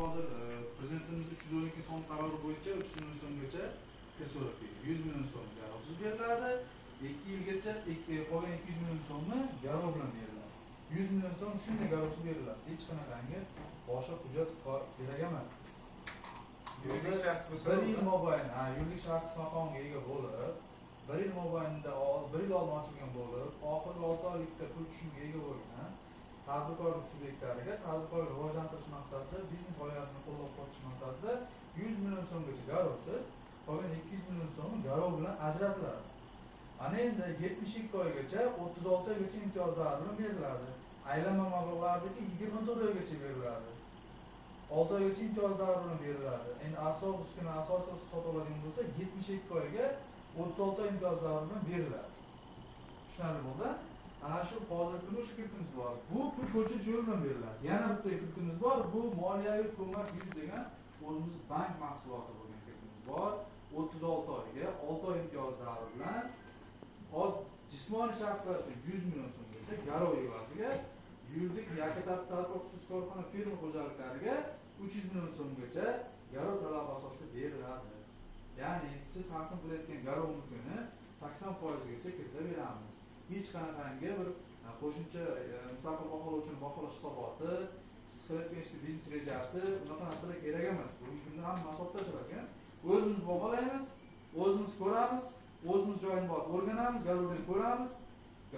hozir prezidentimiz 312 so'm qarori bo'yicha 300 million so'mgacha kir so'rab keldi. 100 million so'm garovsiz beriladi. 2 yilgacha qolgan 200 million so'mni garov bilan beriladi. 100 million so'm shunday garovsiz beriladi. Hech qanaqangi boshqa hujjat kerak emas. Yuridik shaxs bo'lsa, 1 yil mobaynida yuridik shaxs maqomiga ega bo'lib, 1 yil mobaynida 1 yil oldin ochilgan bo'lib, oxirgi 6 oylikda pul tushumga ega bo'lgan tadbirkorlik subyektlariga tadbirkorlik rivojlantirish maqsadida biznes g'oyasini qo'llab-quvvatlash maqsadida 100 million so'mgacha garovsiz, qolgan 200 million so'm garov bilan ajratiladi. Ana endi 72 oygacha 36 oygacha imtiyozlar bilan beriladi. Aylanma mablag'lardagi 24 oygacha beriladi. 6 oygacha imtiyozlar bilan beriladi. Endi asosiy sotib bo'lsa 72 oyga 36 oy imtiyozlar bilan beriladi. Tushunarli bo'ldi? Ana shu hozirgi kunda shu kirkimiz bor. Bu pul ko'chirish yo'li bilan beriladi. Yana bitta kirkimiz bor. Bu moliyaviy ko'mak 100 degan o'zimiz bank mahsuloti bo'lgan kirkimiz bor. 36 oyga 6 oy imtiyozlari bilan jismoniy shaxslar uchun 100 million so'mgacha garov evaziga yuridik yoki tadbirkorsiz korxona firma xo'jaliklariga 300 million so'mgacha garov talab asosida beriladi. Ya'ni siz taqdim qilayotgan garov mulkini 80% gacha kiritaveramiz. Hech qanaqangi bir qo'shimcha mustaqil baholovchini baholash hisoboti, siz qilayotgan ishni biznes rejasi, bunaqa narsalar kerak emas. Bugungi kunda hamma hisoblashalar ekan. O'zimiz baholaymiz, o'zimiz ko'ramiz, o'zimiz joyini borib o'rganamiz, garovdan ko'ramiz.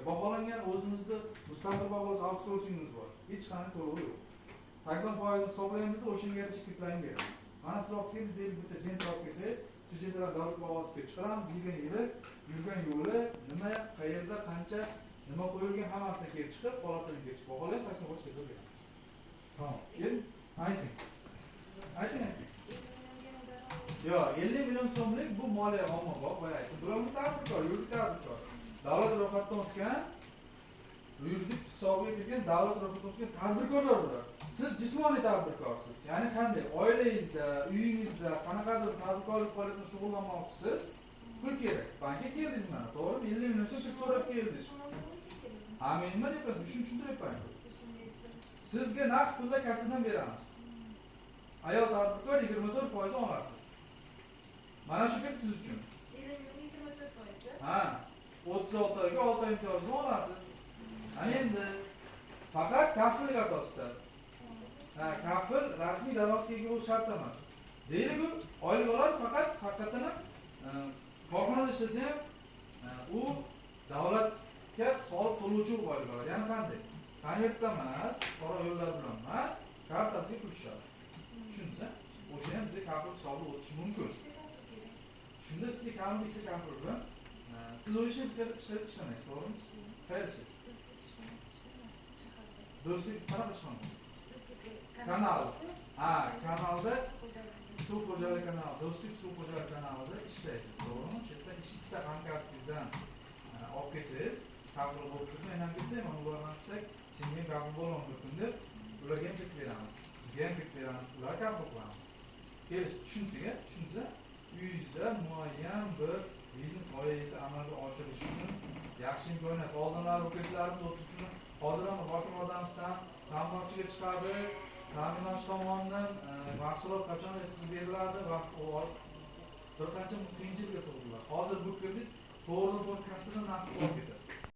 Baholangan o'zimizda mustaqil baholash outsourcingimiz bor. Hech qanday to'lovi yo'q. 80% hisoblaymizda o'shanga yarasha kiritilaveradi. Mana siz olib kelsangiz, bitta jenter olib kelsangiz, shu jenterlar davlat bahosiga kelib chiqaramiz, yurgan yo'li, nima, qayerda, qancha, nima qo'yilgan hammasini kelib chiqib, holatini kelib chiqib baholaymiz, 80% kiritilaveradi. Tamam. Keyin ayting. Yo'q, 50 million so'mlik bu moliya ommabop va aytdim. Bularni tadbirkor, yuridik tadbirkor. Davlat ro'yxatidan o'tgan, yuridik hisobiga kirgan davlat ro'yxatidan o'tgan tadbirkorlar bular. Siz jismoniy tadbirkorsiz. Ya'ni qanday? Oilangizda, uyingizda qanaqadir tadbirkorlik faoliyatida shug'ullanmoqchisiz? Pul kerak. Bankka keldingiz mana, to'g'rimi? 50 million so'm so'rab keldingiz. Ha, men nima deyapman? Shuni tushuntiryapman. Sizga naqd pulda kassadan beramiz. Ayol tadbirkor 24% olasiz. Mana shu gap siz uchun. 24%. Ha, 36 oyga 6 oy imtiyozini olasiz. Ana endi faqat kafillik asosida. Ha, kafil rasmiy daromadga ega bo'lish shart emas. Deylik u oylik oladi, faqat haqiqatan korxonada ishlasa ham u davlatga soliq to'lovchi oylik oladi. Ya'ni qanday? Konvertda emas, qora yo'llar bilan emas, kartasiga pul tushadi. Tushundingizmi? O'sha ham bizga kafil hisobi o'tishi mumkin. Shunda sizga kamida 2 kafil bilan siz o'sha ishlamaysiz, to'g'rimi? Qayerda ishlaysiz? Do'stlik qanaqa ishxona? Kanal. Ha, kanalda suv xo'jaligi kanali, do'stlik suv xo'jaligi kanalida ishlaysiz, to'g'rimi? Shu yerda ikkita hamkasbingizdan olib kelsangiz, kafil bo'lib turib, men ham ketmayman, ulardan qilsak, senga ham kafil bo'laman deb, ularga ham chek beramiz, sizga ham chek beramiz, ular kafil qilamiz. Kelish, tushundingizmi? Tushundingizmi? Uyingizda muayyan bir biznes g'oyangizni amalga oshirish uchun yaxshi imkoniyat, oldinlari o'qituvchilarimiz o'tish uchun hozir ham hokim odamimizdan ta'minotchiga chiqadi, ta'minotchi tomonidan mahsulot qachon yetkazib beriladi va bir qancha qiyinchilikga to'g'ri keladi. Hozir bu kredit to'g'ri kassadan naqd olib ketadi.